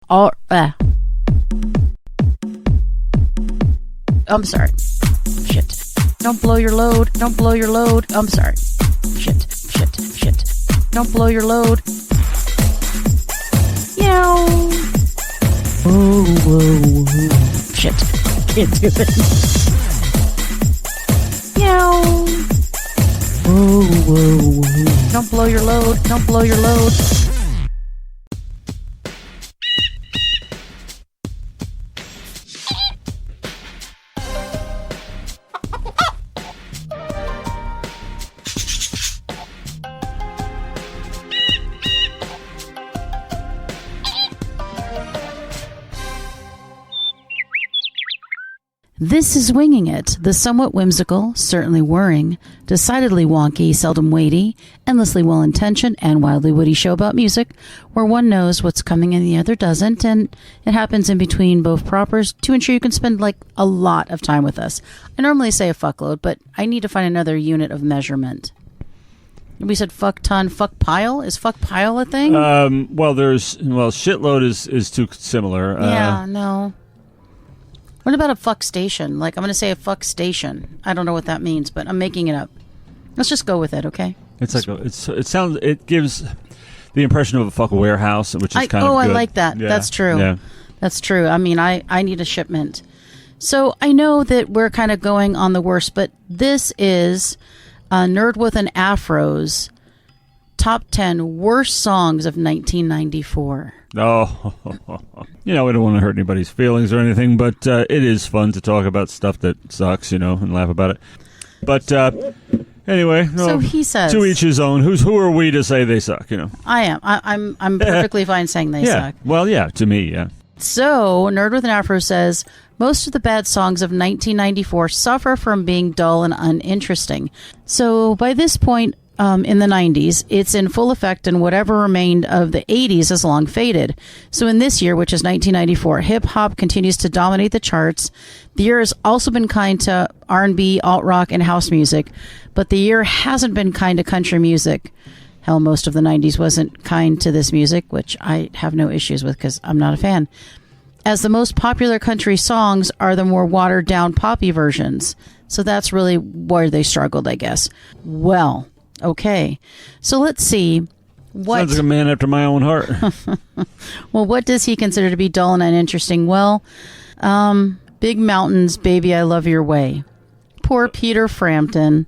I'm sorry. Shit. Don't blow your load. Don't blow your load. I'm sorry. Shit. Don't blow your load. Yow. Whoa. Shit. Can't do it. Yow. Whoa. Don't blow your load. Don't blow your load. This is Winging It, the somewhat whimsical, certainly whirring, decidedly wonky, seldom weighty, endlessly well-intentioned, and wildly witty show about music, where one knows what's coming and the other doesn't, and it happens in between both propers to ensure you can spend, a lot of time with us. I normally say a fuckload, but I need to find another unit of measurement. We said fuck ton, fuck pile? Is fuck pile a thing? Shitload is too similar. Yeah, no. What about a fuck station? I'm going to say a fuck station. I don't know what that means, but I'm making it up. Let's just go with it, okay? It gives the impression of a fuck warehouse, which is kind of good. I like that. Yeah. That's true. Yeah. That's true. I mean, I need a shipment. So I know that we're kind of going on the worst, but this is Nerd with an Afro's top 10 worst songs of 1994. Oh, we don't want to hurt anybody's feelings or anything, but it is fun to talk about stuff that sucks, and laugh about it. But anyway, so he says, to each his own. Who are we to say they suck? I am. I'm perfectly fine saying they suck. Well, yeah, to me, yeah. So Nerd with an Afro says most of the bad songs of 1994 suffer from being dull and uninteresting. So by this point, in the 90s, it's in full effect, and whatever remained of the 80s has long faded. So in this year, which is 1994, hip-hop continues to dominate the charts. The year has also been kind to R&B, alt-rock, and house music, but the year hasn't been kind to country music. Hell, most of the 90s wasn't kind to this music, which I have no issues with because I'm not a fan. As the most popular country songs are the more watered-down poppy versions. So that's really where they struggled, I guess. Well... okay, so let's see. Sounds like a man after my own heart. Well, what does he consider to be dull and uninteresting? Well, Big Mountains, Baby, I Love Your Way. Poor Peter Frampton.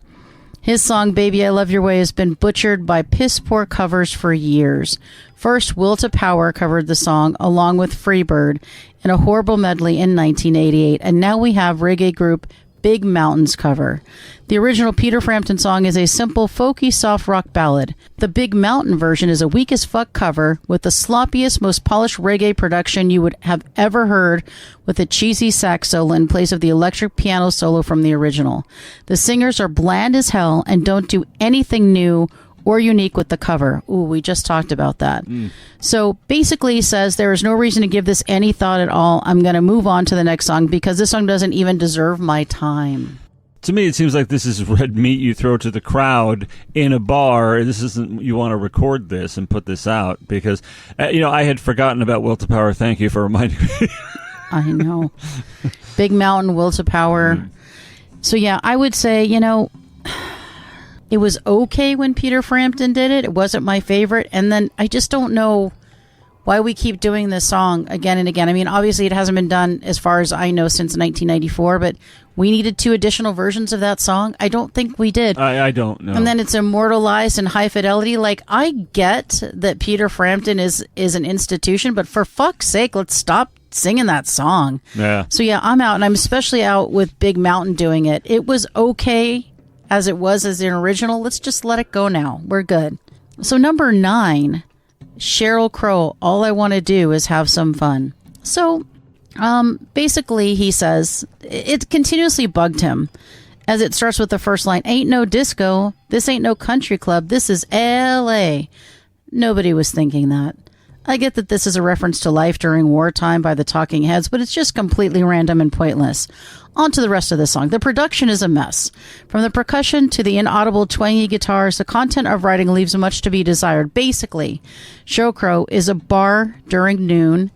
His song, Baby, I Love Your Way, has been butchered by piss-poor covers for years. First, Will to Power covered the song, along with Freebird, in a horrible medley in 1988, and now we have reggae group Big Mountains cover. The original Peter Frampton song is a simple, folky, soft rock ballad. The Big Mountain version is a weak as fuck cover with the sloppiest, most polished reggae production you would have ever heard, with a cheesy sax solo in place of the electric piano solo from the original. The singers are bland as hell and don't do anything new or unique with the cover. Ooh, we just talked about that. So basically he says there is no reason to give this any thought at all. I'm going to move on to the next song because this song doesn't even deserve my time. To me, it seems like this is red meat you throw to the crowd in a bar. This isn't, you want to record this and put this out because, I had forgotten about Will to Power. Thank you for reminding me. I know. Big Mountain, Will to Power. So yeah, I would say, it was okay when Peter Frampton did it. It wasn't my favorite. And then I just don't know why we keep doing this song again and again. I mean, obviously it hasn't been done, as far as I know, since 1994, but we needed 2 additional versions of that song. I don't think we did. I don't know. And then it's immortalized in high fidelity. I get that Peter Frampton is an institution, but for fuck's sake, let's stop singing that song. Yeah. So yeah, I'm out, and I'm especially out with Big Mountain doing it. It was okay as it was as an original. Let's just let it go now. We're good. So number 9, Sheryl Crow, All I Want to Do Is Have Some Fun. So basically he says it continuously bugged him as it starts with the first line, ain't no disco, this ain't no country club, this is L.A. Nobody was thinking that. I get that this is a reference to life during wartime by the Talking Heads, but it's just completely random and pointless. On to the rest of the song. The production is a mess. From the percussion to the inaudible twangy guitars, the content of writing leaves much to be desired. Basically, Sheryl Crow is a bar during noon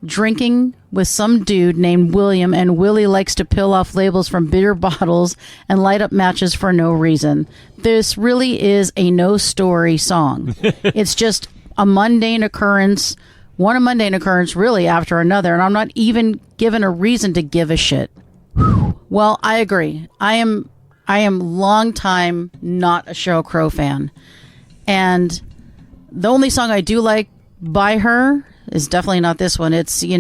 drinking with some dude named William, and Willie likes to peel off labels from beer bottles and light up matches for no reason. This really is a no-story song. It's just a mundane occurrence, one mundane occurrence really after another, and I'm not even given a reason to give a shit. Well, I agree. I am long time not a Sheryl Crow fan. And the only song I do like by her is definitely not this one. It's, fuck,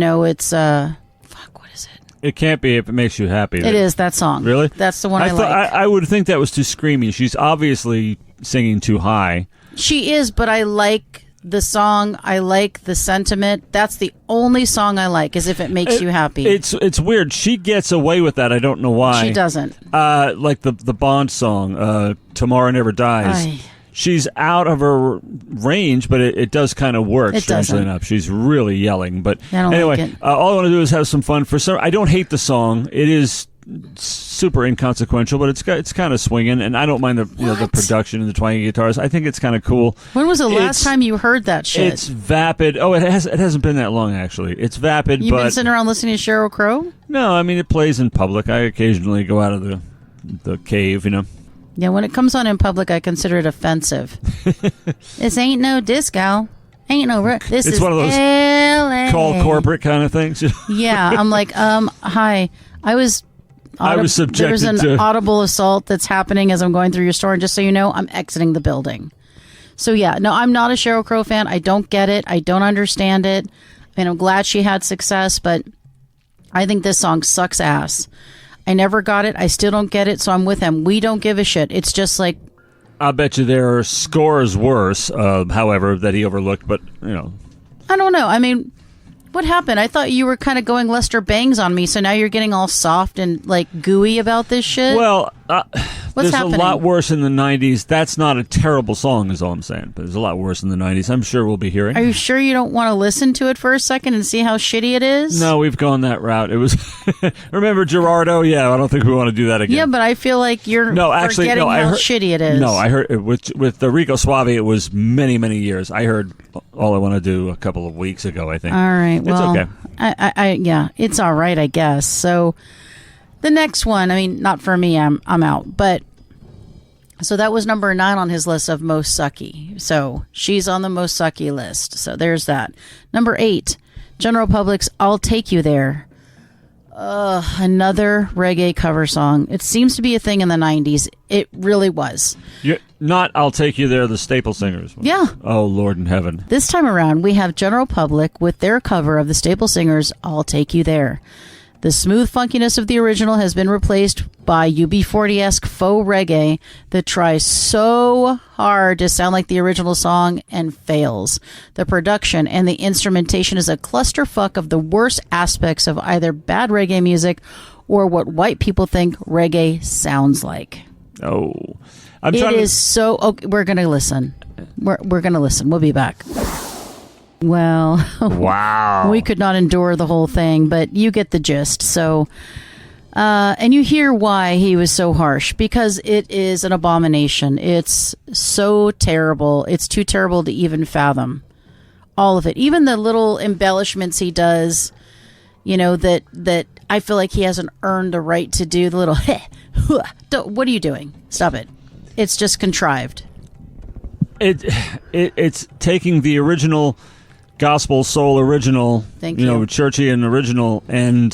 what is it? It can't be If It Makes You Happy. It is that song. Really? That's the one I like. I would think that was too screamy. She's obviously singing too high. She is, but I like the song. I like the sentiment. That's the only song I like, is If It Makes You Happy. It's weird. She gets away with that. I don't know why. She doesn't. Like the Bond song, Tomorrow Never Dies. Aye. She's out of her range, but it does kind of work, It strangely doesn't. enough. She's really yelling. But I don't anyway, like it. all I want to do is have some fun. I don't hate the song. It is super inconsequential, but it's kind of swinging, and I don't mind the the What? production and the twanging guitars. I think it's kind of cool. When was the last time you heard that shit? It's vapid. Oh, it hasn't been that long, actually. It's vapid, You've but been sitting around listening to Sheryl Crow? no, I mean, it plays in public. I occasionally go out of the cave, Yeah, when it comes on in public, I consider it offensive. This ain't no disco. Ain't no... This It's is one of those LA. call corporate kind of things. Yeah, I'm like, hi. I was subjected There's an to... audible assault that's happening as I'm going through your store, and just so you know, I'm exiting the building. So yeah, no, I'm not a Sheryl Crow fan. I don't get it. I don't understand it. I mean, I'm glad she had success, but I think this song sucks ass. I never got it. I still don't get it, so I'm with him. We don't give a shit. It's just like... I bet you there are scores worse, however, that he overlooked, but, I don't know. I mean, what happened? I thought you were kind of going Lester Bangs on me, so now you're getting all soft and, like, gooey about this shit? Well, there's happening? a lot worse in the 90s. That's not a terrible song, is all I'm saying, but there's a lot worse in the 90s. I'm sure we'll be hearing. Are you sure you don't want to listen to it for a second and see how shitty it is? No, we've gone that route. It was... Remember Gerardo? Yeah, I don't think we want to do that again. Yeah, but I feel like you're forgetting how shitty it is. No, I heard with the Rico Suave, it was many, many years. I heard All I Want to Do a couple of weeks ago, I think. All right, well, it's okay. Yeah, it's all right, I guess. So the next one, I mean, not for me, I'm out. But so that was number 9 on his list of most sucky. So she's on the most sucky list. So there's that. Number 8, General Public's "I'll Take You There." Another reggae cover song. It seems to be a thing in the 90s. It really was. Not I'll Take You There, the Staple Singers. Yeah. Oh, Lord in heaven. This time around, we have General Public with their cover of the Staple Singers' "I'll Take You There." The smooth funkiness of the original has been replaced by UB40-esque faux reggae that tries so hard to sound like the original song and fails. The production and the instrumentation is a clusterfuck of the worst aspects of either bad reggae music or what white people think reggae sounds like. Oh. It is so... Okay, we're going to listen. We're going to listen. We'll be back. Well, wow. We could not endure the whole thing, but you get the gist. So, and you hear why he was so harsh, because it is an abomination. It's so terrible. It's too terrible to even fathom. All of it. Even the little embellishments he does, that I feel like he hasn't earned the right to do. The little, what are you doing? Stop it. It's just contrived. It's taking the original gospel soul original, Thank you. churchy and original, and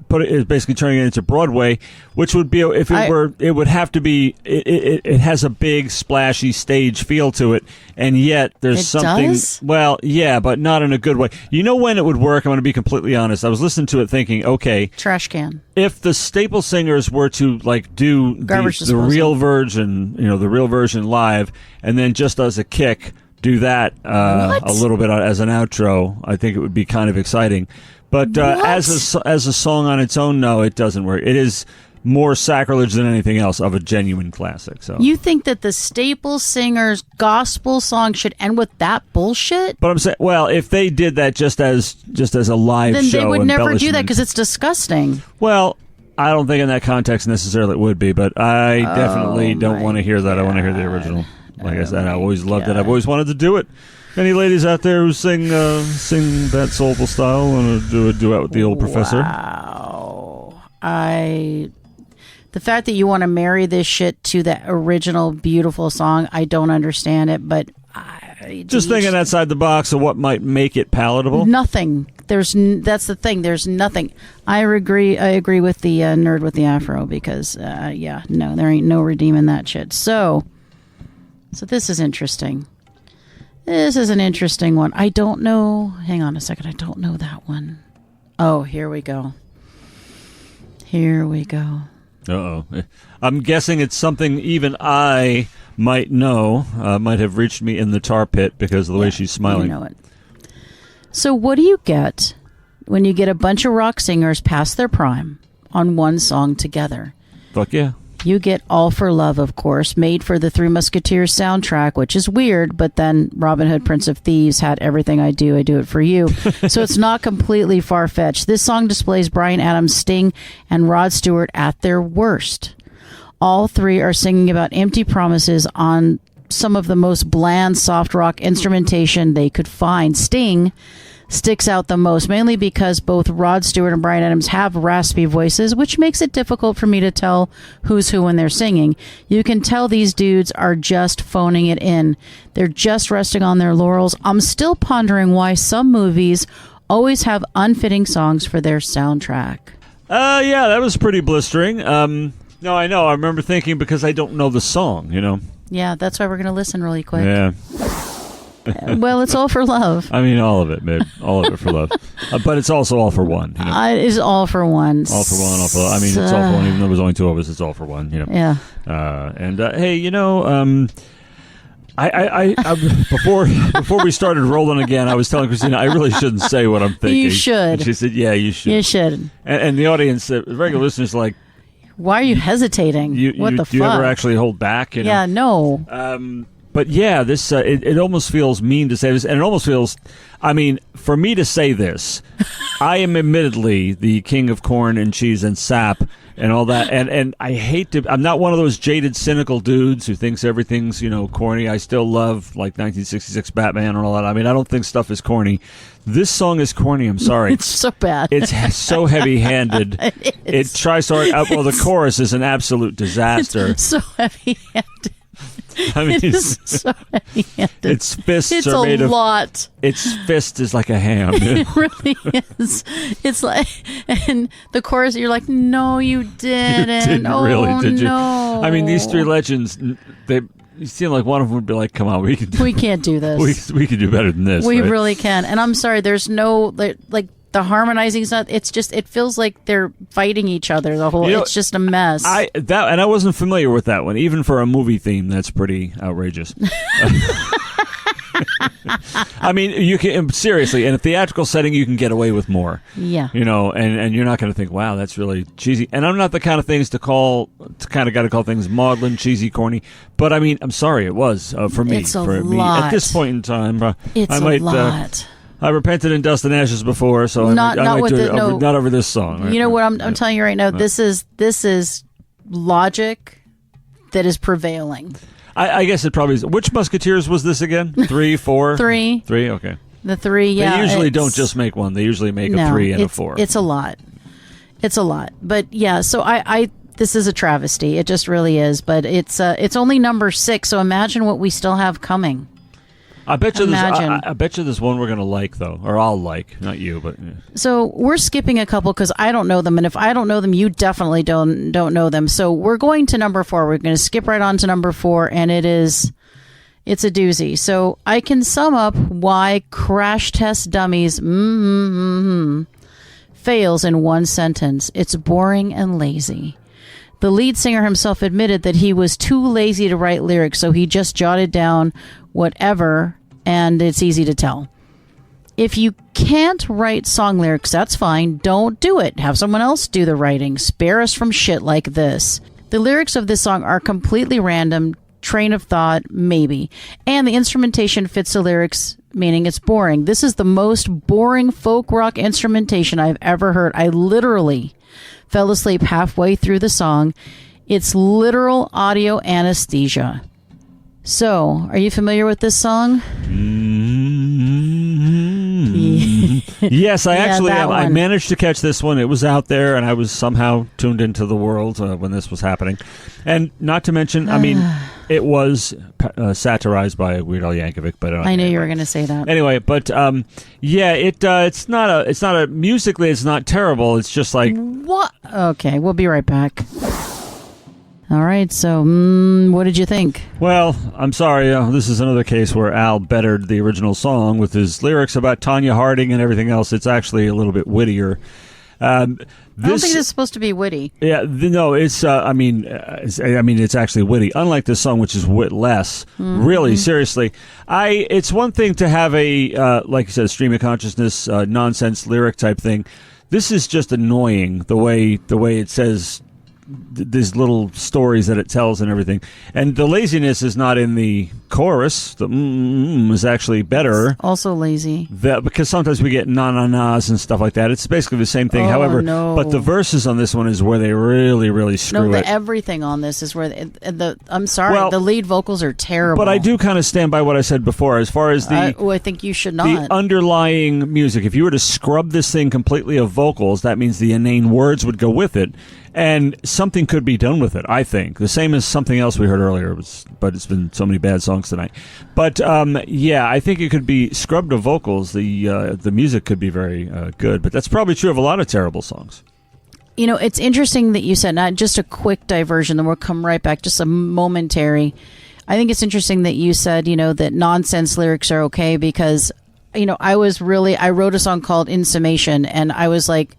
basically turning it into Broadway, which would be it would have to be. It has a big splashy stage feel to it, and yet there's something. Does? Well, yeah, but not in a good way. You know when it would work? I'm going to be completely honest. I was listening to it thinking, okay, Trash can. if the Staple Singers were to do the real version, the real version live, and then just as a kick, do that a little bit as an outro, I think it would be kind of exciting. But as a song on its own, no, it doesn't work. It is more sacrilege than anything else of a genuine classic. So you think that the Staple Singers gospel song should end with that bullshit? But I'm saying, well, if they did that just as a live then show, they would never do that embellishment- because it's disgusting. Well, I don't think in that context necessarily it would be, but I definitely don't want to hear that. I want to hear the original. Like I said, I always loved it. I've always wanted to do it. Any ladies out there who sing that soulful style want to do a duet with the old professor? Wow. The fact that you want to marry this shit to the original beautiful song, I don't understand it, but just thinking outside the box of what might make it palatable. Nothing. That's the thing. There's nothing. I agree with the nerd with the afro because there ain't no redeeming that shit. So this is interesting. This is an interesting one. I don't know. Hang on a second. I don't know that one. Oh, here we go. Here we go. Uh-oh. I'm guessing it's something even I might know, might have reached me in the tar pit because of the way she's smiling. You know it. So what do you get when you get a bunch of rock singers past their prime on one song together? Fuck yeah. You get All for Love, of course, made for the Three Musketeers soundtrack, which is weird, but then Robin Hood, Prince of Thieves had Everything I Do It For You. So it's not completely far-fetched. This song displays Bryan Adams, Sting, and Rod Stewart at their worst. All three are singing about empty promises on some of the most bland soft rock instrumentation they could find. Sting sticks out the most, mainly because both Rod Stewart and Bryan Adams have raspy voices, which makes it difficult for me to tell who's who when they're singing. You can tell these dudes are just phoning it in. They're just resting on their laurels. I'm still pondering why some movies always have unfitting songs for their soundtrack. Yeah, that was pretty blistering. No, I know. I remember thinking because I don't know the song, you know. Yeah, that's why we're going to listen really quick. Yeah. Well, it's all for love. I mean, all of it, babe. All of it for love. But it's also all for one. You know? It's all for one. All for one, all for love. I mean, it's all for one. Even though there's only two of us, it's all for one. You know. Yeah. Hey, you know, I before we started rolling again, I was telling Christina I really shouldn't say what I'm thinking. You should. And she said, "Yeah, you should. You should." And the audience, regular listeners, like, why are you hesitating? What the fuck? Do you ever actually hold back? You know? Yeah, no. But yeah, this it almost feels mean to say this, and it almost feels, I mean, for me to say this, I am admittedly the king of corn and cheese and sap and all that, and I hate to, I'm not one of those jaded, cynical dudes who thinks everything's, you know, corny. I still love, like, 1966 Batman and all that. I mean, I don't think stuff is corny. This song is corny, I'm sorry. It's so bad. It's so heavy-handed. It tries so hard. Well, the chorus is an absolute disaster. It's so heavy-handed. I mean, it's so heavy-handed. Its fists it's are made of... It's a lot. Its fist is like a ham. It really is. It's like... And the chorus, you're like, no, you didn't. You didn't really, did you? No. I mean, these three legends, you seem like one of them would be like, come on, we can't do this. We can do better than this. We right? really can. And I'm sorry, there's no... like the harmonizing's not. It's just. It feels like they're fighting each other. The whole. It's just a mess. I wasn't familiar with that one. Even for a movie theme, that's pretty outrageous. I mean, you can seriously in a theatrical setting, you can get away with more. Yeah. You know, and you're not going to think, wow, that's really cheesy. And I'm not the kind of guy to call things maudlin, cheesy, corny. But I mean, I'm sorry, it was for me. It's a for lot. me at this point in time. It's a lot. I repented in dust and ashes before, so not over this song. Right? You know what I'm telling you right now. This is logic that is prevailing. I guess it probably is. Which Musketeers was this again? 3, 4? 3. 3, okay. The 3, yeah. They usually don't just make one. They usually make a 3 and a 4. It's a lot. It's a lot. But yeah, so I this is a travesty. It just really is. But it's only number 6, so imagine what we still have coming. I bet you there's one we're going to like, though. Or I'll like. Not you, but... Yeah. So we're skipping a couple because I don't know them. And if I don't know them, you definitely don't know them. So we're going to number 4. We're going to skip right on to number 4. And it's a doozy. So I can sum up why Crash Test Dummies fails in one sentence. It's boring and lazy. The lead singer himself admitted that he was too lazy to write lyrics, so he just jotted down whatever, and it's easy to tell. If you can't write song lyrics, that's fine. Don't do it. Have someone else do the writing. Spare us from shit like this. The lyrics of this song are completely random, train of thought, maybe. And the instrumentation fits the lyrics, meaning it's boring. This is the most boring folk rock instrumentation I've ever heard. I literally fell asleep halfway through the song. It's literal audio anesthesia. So, are you familiar with this song? Yes, I actually that am. I one. managed to catch this one. It was out there, and I was somehow tuned into the world when this was happening. And not to mention, I mean, it was satirized by Weird Al Yankovic. But I knew you were going to say that. Anyway, but it's not a musically, it's not terrible. It's just like What? Okay, we'll be right back. All right, so what did you think? Well, I'm sorry. This is another case where Al bettered the original song with his lyrics about Tanya Harding and everything else. It's actually a little bit wittier. I don't think this is supposed to be witty. Yeah, no, it's. It's actually witty. Unlike this song, which is witless. Really, seriously, It's one thing to have a like you said, stream of consciousness, nonsense lyric type thing. This is just annoying the way it says. These little stories that it tells and everything, and the laziness is not in the chorus. The is actually better. It's also lazy because sometimes we get na-na-nas and stuff like that. It's basically the same thing. However, but the verses on this one is where they really, really screw it. Everything on this is where I'm sorry, the lead vocals are terrible. But I do kind of stand by what I said before, as far as the. I think you should not. The underlying music. If you were to scrub this thing completely of vocals, that means the inane words would go with it. And something could be done with it, I think. The same as something else we heard earlier, but it's been so many bad songs tonight. But, I think it could be scrubbed of vocals. The music could be very good, but that's probably true of a lot of terrible songs. You know, it's interesting that you said, not just a quick diversion, then we'll come right back, just a momentary. I think it's interesting that you said, that nonsense lyrics are okay because, I wrote a song called In Summation, and I was like,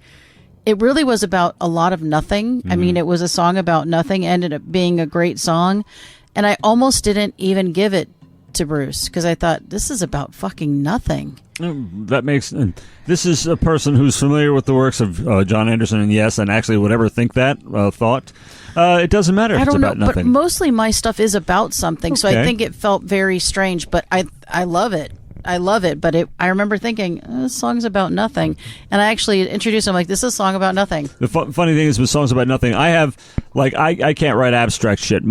it really was about a lot of nothing. I mean, it was a song about nothing, ended up being a great song. And I almost didn't even give it to Bruce because I thought, this is about fucking nothing. This is a person who's familiar with the works of John Anderson and Yes, and actually would ever think that thought. It doesn't matter if it's about nothing. But mostly my stuff is about something, okay. So I think it felt very strange, but I love it. I love it, but I remember thinking, this song's about nothing. And I actually introduced him like, this is a song about nothing. The funny thing is with songs about nothing, I have, I can't write abstract shit.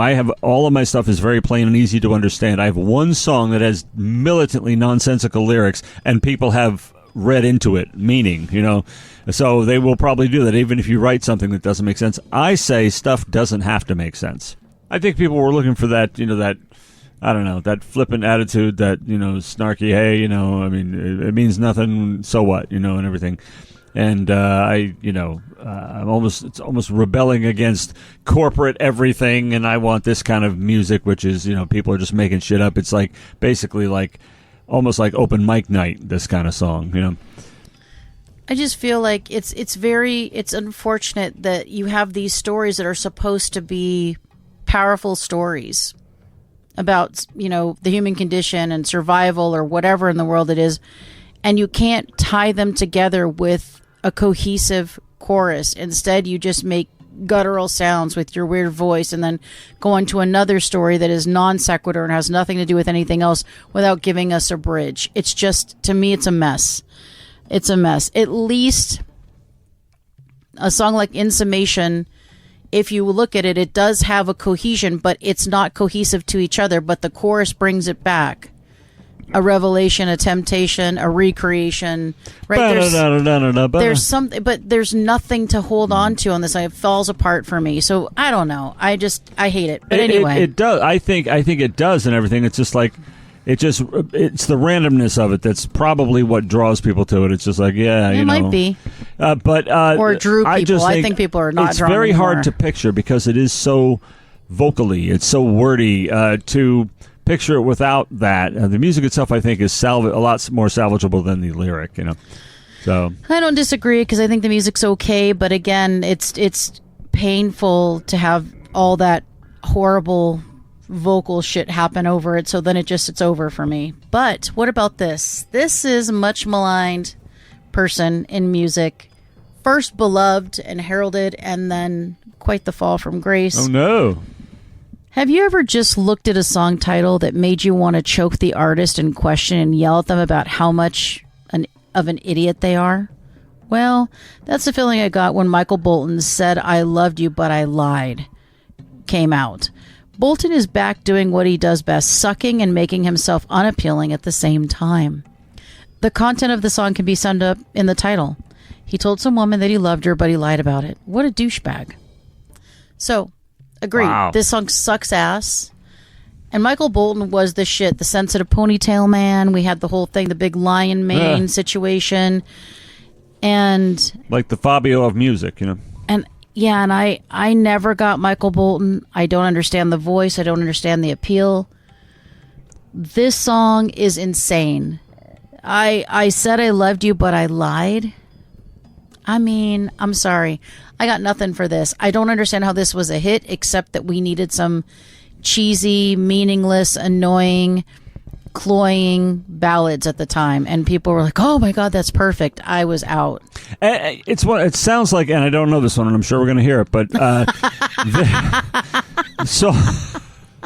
All of my stuff is very plain and easy to understand. I have one song that has militantly nonsensical lyrics, and people have read into it meaning, So they will probably do that, even if you write something that doesn't make sense. I say stuff doesn't have to make sense. I think people were looking for that, that... I don't know, that flippant attitude, that, snarky, hey, it means nothing, so what, and everything. And it's almost rebelling against corporate everything, and I want this kind of music, which is, people are just making shit up. It's like, basically almost like open mic night, this kind of song, I just feel like it's unfortunate that you have these stories that are supposed to be powerful stories about, the human condition and survival or whatever in the world it is, and you can't tie them together with a cohesive chorus. Instead, you just make guttural sounds with your weird voice and then go on to another story that is non sequitur and has nothing to do with anything else without giving us a bridge. It's just, to me, it's a mess. It's a mess. At least a song like In Summation, if you look at it, it does have a cohesion, but it's not cohesive to each other. But the chorus brings it back. A revelation, a temptation, a recreation. Right? There's something, but there's nothing to hold on to on this. It falls apart for me. So I don't know. I hate it. But anyway, it does. I think it does and everything. It's just like. It's the randomness of it that's probably what draws people to it. It's just like, it might be, or drew people. I think people are not. It's very hard to picture because it is so vocally. It's so wordy to picture it without that. The music itself, I think, is a lot more salvageable than the lyric. So I don't disagree because I think the music's okay, but again, it's painful to have all that horrible vocal shit happen over it, so then it's over for me. But what about this? This is a much maligned person in music, first beloved and heralded, and then quite the fall from grace. Oh no. Have you ever just looked at a song title that made you want to choke the artist in question and yell at them about how much of an idiot they are? Well, that's the feeling I got when Michael Bolton's Said I Loved You But I Lied came out. Bolton is back doing what he does best, sucking and making himself unappealing at the same time. The content of the song can be summed up in the title. He told some woman that he loved her, but he lied about it. What a douchebag. So, agreed. Wow. This song sucks ass. And Michael Bolton was the shit, the sensitive ponytail man. We had the whole thing, the big lion mane situation. And like the Fabio of music, you know. And yeah, and I never got Michael Bolton. I don't understand the voice. I don't understand the appeal. This song is insane. I said I loved you, but I lied. I mean, I'm sorry. I got nothing for this. I don't understand how this was a hit, except that we needed some cheesy, meaningless, annoying, cloying ballads at the time, and people were like, "Oh my god, that's perfect." I was out. It's what it sounds like, and I don't know this one, and I'm sure we're going to hear it. But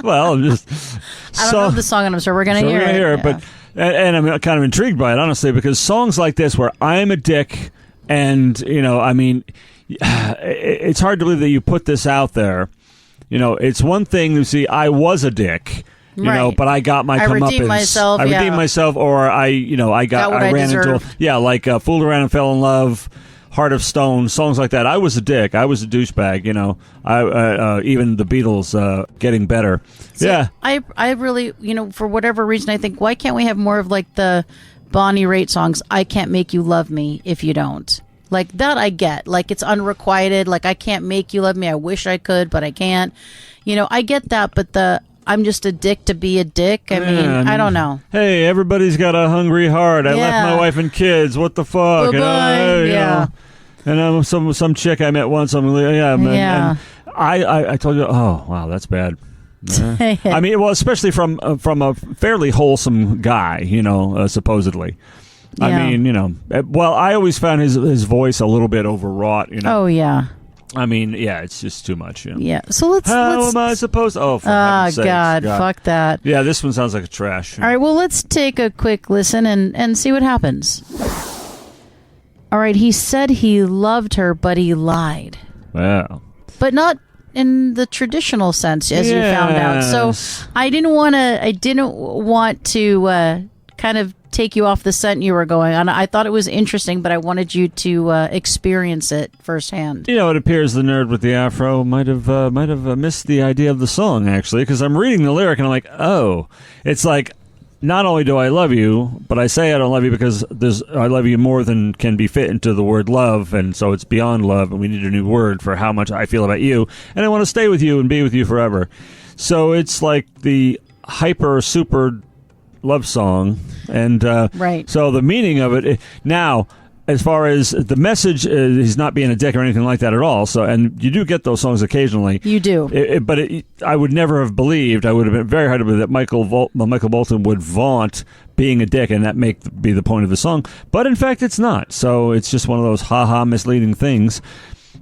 well, I'm just I don't know the song, and I'm sure we're going to hear it. But and I'm kind of intrigued by it, honestly, because songs like this, where I'm a dick, and I mean, it's hard to believe that you put this out there. It's one thing to see I was a dick. But I got my comeuppance. I redeemed myself. I redeemed myself, or I ran deserved. into Fooled Around and Fell in Love, Heart of Stone, songs like that. I was a dick. I was a douchebag. Even the Beatles, Getting Better. See, yeah, I really, for whatever reason, I think, why can't we have more of like the Bonnie Raitt songs? I can't make you love me if you don't. Like that, I get. Like it's unrequited. Like I can't make you love me. I wish I could, but I can't. I get that, but I'm just a dick to be a dick. I mean, I don't know. Hey, everybody's got a hungry heart. I left my wife and kids. What the fuck? Bye-bye. And I'm some chick I met once. And I told you. Oh, wow, that's bad. I mean, well, especially from a fairly wholesome guy, supposedly. Yeah. I mean, well, I always found his voice a little bit overwrought. Oh yeah. I mean, yeah, it's just too much. Yeah. So let's. How am I supposed to? Oh, for heaven's sakes, God, fuck that. Yeah, this one sounds like a trash. All right, well, let's take a quick listen and see what happens. All right, he said he loved her, but he lied. Wow. But not in the traditional sense, as you found out. So I didn't want to kind of take you off the scent you were going on. I thought it was interesting, but I wanted you to experience it firsthand. It appears the nerd with the afro might have missed the idea of the song, actually, because I'm reading the lyric and I'm like, oh, it's like, not only do I love you, but I say I don't love you because I love you more than can be fit into the word love, and so it's beyond love, and we need a new word for how much I feel about you, and I want to stay with you and be with you forever. So it's like the hyper super love song, and right. So the meaning of it now, as far as the message, he's not being a dick or anything like that at all. So, and you do get those songs occasionally. You do, but I would never have believed. I would have been very hard to believe that Michael Bolton would vaunt being a dick, and that be the point of the song. But in fact, it's not. So it's just one of those ha-ha misleading things.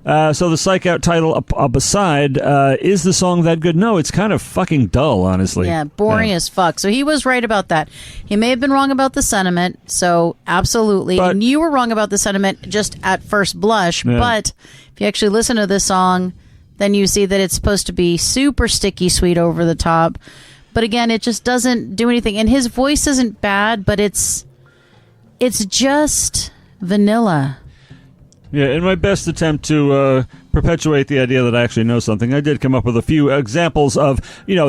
So the Psych Out title up aside, is the song that good? No, it's kind of fucking dull, honestly. Yeah, boring as fuck. So he was right about that. He may have been wrong about the sentiment, so absolutely. And you were wrong about the sentiment just at first blush, but if you actually listen to this song, then you see that it's supposed to be super sticky sweet over the top. But again, it just doesn't do anything. And his voice isn't bad, but it's just vanilla. Yeah, in my best attempt to perpetuate the idea that I actually know something, I did come up with a few examples of,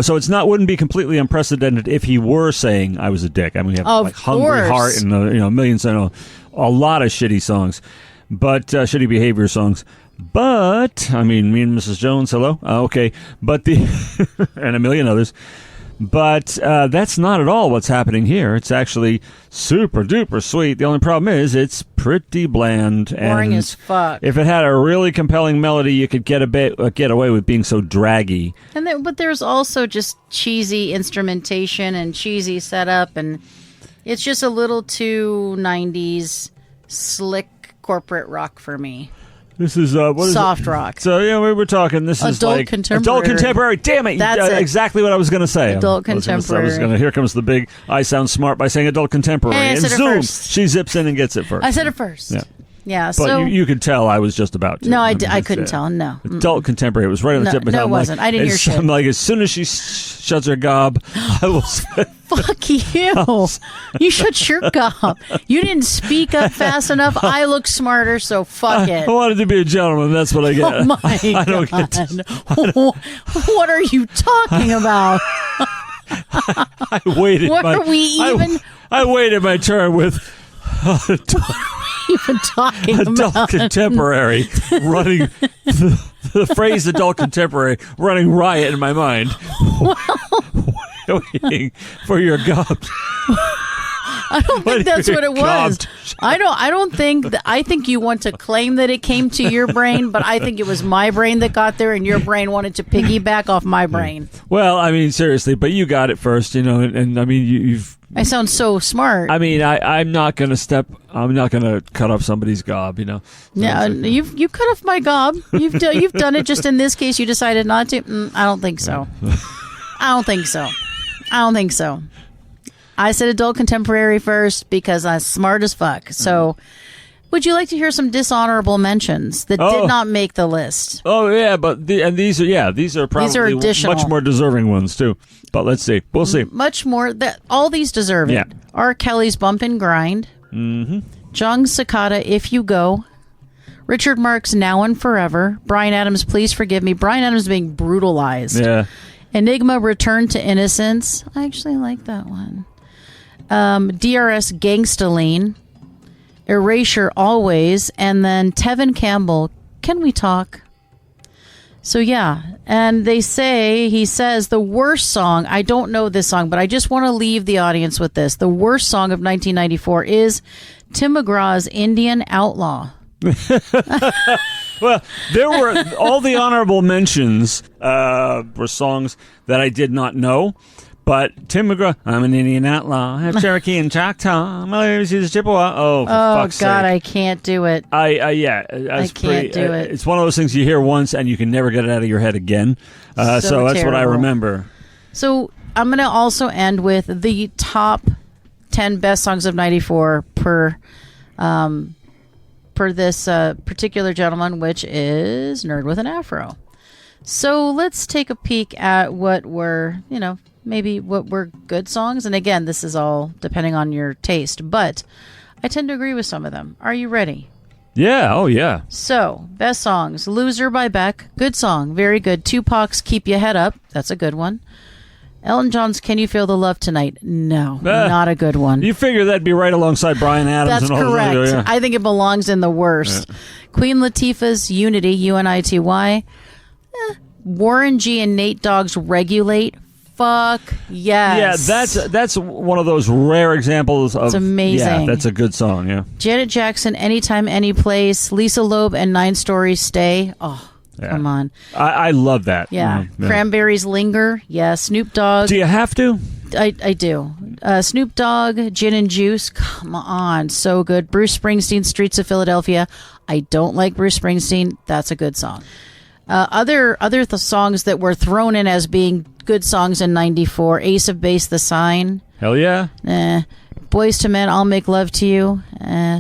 so wouldn't be completely unprecedented if he were saying I was a dick. I mean, we have like Hungry Heart and, millions and a lot of shitty songs, but shitty behavior songs. But, I mean, me and Mrs. Jones, hello? Okay. But and a million others. But that's not at all what's happening here. It's actually super duper sweet. The only problem is it's pretty bland. Boring as fuck. If it had a really compelling melody, you could get away with being so draggy. But there's also just cheesy instrumentation and cheesy setup, and it's just a little too 90s slick corporate rock for me. This is soft rock. So we were talking. This is like contemporary. Adult contemporary. Damn it! That's exactly what I was going to say. Adult contemporary. Here comes the big. I sound smart by saying adult contemporary. Hey, and zoom, she zips in and gets it first. I said it first. Yeah. Yeah, but so you could tell I was just about to. No, I couldn't tell. No, adult contemporary. It was right on the tip of my tongue. No, it wasn't. I didn't hear shit. I'm like, as soon as she shuts her gob, I will. Fuck you! You shut your gob. You didn't speak up fast enough. I look smarter, so fuck it. I wanted to be a gentleman. That's what I get. Oh my I don't God. get. What are you talking about? I waited. What are we even? I waited my turn with Even talking adult about contemporary running the phrase adult contemporary running riot in my mind. Waiting for your gob. I don't think that's what it was. I don't think that. I think you want to claim that it came to your brain, but I think it was my brain that got there, and your brain wanted to piggyback off my brain. Well, I mean, seriously, but you got it first, and I mean, you've. I sound so smart. I mean, I'm not going to cut off somebody's gob, Yeah, you cut off my gob. You've done it. Just in this case, you decided not to. I don't think so. I don't think so. I said adult contemporary first because I'm smart as fuck. So, would you like to hear some dishonorable mentions that did not make the list? Oh yeah, but these are probably additional. much more deserving ones too. But let's see, we'll see. Much more that all these deserve it. Yeah. R. Kelly's Bump and Grind. Mm-hmm. Jung Cicada, If You Go. Richard Marx, Now and Forever. Bryan Adams, Please Forgive Me. Bryan Adams being brutalized. Yeah. Enigma, Return to Innocence. I actually like that one. DRS, Gangsta-Lean. Erasure, Always. And then Tevin Campbell, Can We Talk? So yeah, and he says the worst song, I don't know this song, but I just want to leave the audience with this. The worst song of 1994 is Tim McGraw's Indian Outlaw. Well, there were all the honorable mentions were songs that I did not know. But Tim McGraw, I'm an Indian outlaw. I have Cherokee and Choctaw. My name is Chippewa. Oh, for fuck's God, sake. I can't do it. I can't do it. It's one of those things you hear once and you can never get it out of your head again. So that's terrible. what I remember. So I'm going to also end with the top 10 best songs of 94 per this particular gentleman, which is Nerd with an Afro. So let's take a peek at what were, maybe what were good songs. And again, this is all depending on your taste, but I tend to agree with some of them. Are you ready? Yeah. Oh, yeah. So, best songs. Loser by Beck. Good song. Very good. Tupac's Keep Your Head Up. That's a good one. Elton John's Can You Feel the Love Tonight? No, not a good one. You figure that'd be right alongside Bryan Adams. That's and all correct. those, yeah. I think it belongs in the worst. Yeah. Queen Latifah's Unity, UNITY. Warren G and Nate Dogg's Regulate. Fuck yes. Yeah, that's one of those rare examples of. It's amazing. Yeah, that's a good song. Yeah. Janet Jackson, Anytime, Anyplace. Lisa Loeb and 9 Stories Stay. Oh, yeah. Come on. I love that. Yeah. Cranberries Linger. Yeah. Snoop Dogg. Do you have to? I do. Snoop Dogg, Gin and Juice. Come on, so good. Bruce Springsteen, Streets of Philadelphia. I don't like Bruce Springsteen. That's a good song. Other songs that were thrown in as being good songs in 94. Ace of Base, The Sign. Hell yeah. Boyz II Men, I'll Make Love to You.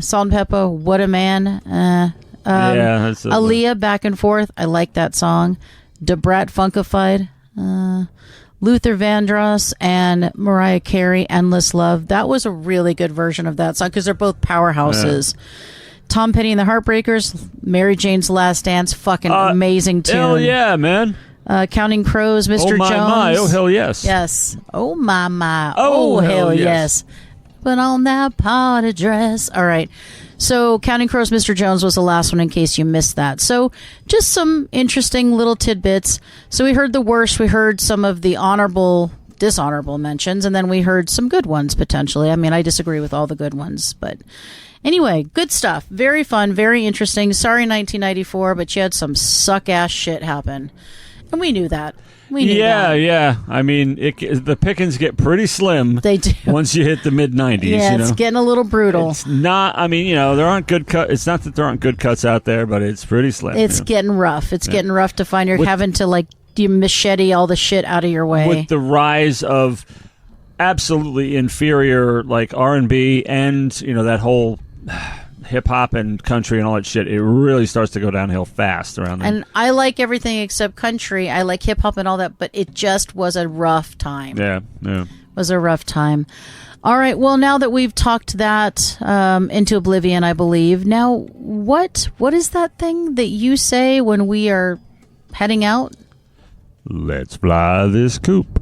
Salt and Pepper, What a Man. That's Aaliyah, Back and Forth. I like that song. Debrat, Funkified. Luther Vandross and Mariah Carey, Endless Love. That was a really good version of that song because they're both powerhouses. Yeah. Tom Petty and the Heartbreakers, Mary Jane's Last Dance, fucking amazing tune. Hell yeah, man. Counting Crows, Mr. Oh my, Jones. my. Oh hell yes. Yes. Oh my my. Oh hell yes. Put on that party dress. All right. So Counting Crows, Mr. Jones was the last one in case you missed that. So just some interesting little tidbits. So we heard the worst. We heard some of the dishonorable mentions, and then we heard some good ones potentially. I mean, I disagree with all the good ones, but anyway, good stuff. Very fun, very interesting. Sorry 1994, but you had some suck-ass shit happen. And we knew that. We knew that. Yeah. I mean, the pickings get pretty slim. They do. Once you hit the mid-90s, Yeah, it's getting a little brutal. It's not, I mean, there aren't good cuts. It's not that there aren't good cuts out there, but it's pretty slim. It's getting rough. It's getting rough to find. You're having to, you machete all the shit out of your way. With the rise of absolutely inferior, R&B and, that whole hip hop and country and all that shit, it really starts to go downhill fast around there. And I like everything except country. I like hip hop and all that, but it just was a rough time. Yeah. It was a rough time. All right. Well, now that we've talked that into oblivion, I believe. Now, what is that thing that you say when we are heading out? Let's fly this coop.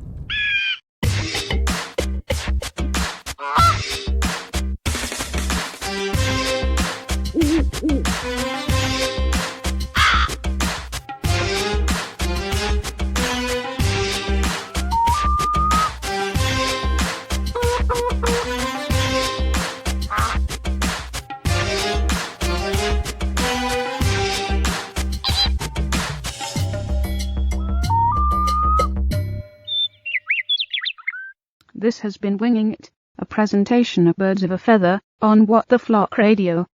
This has been Winging It, a presentation of Birds of a Feather on What the Flock Radio.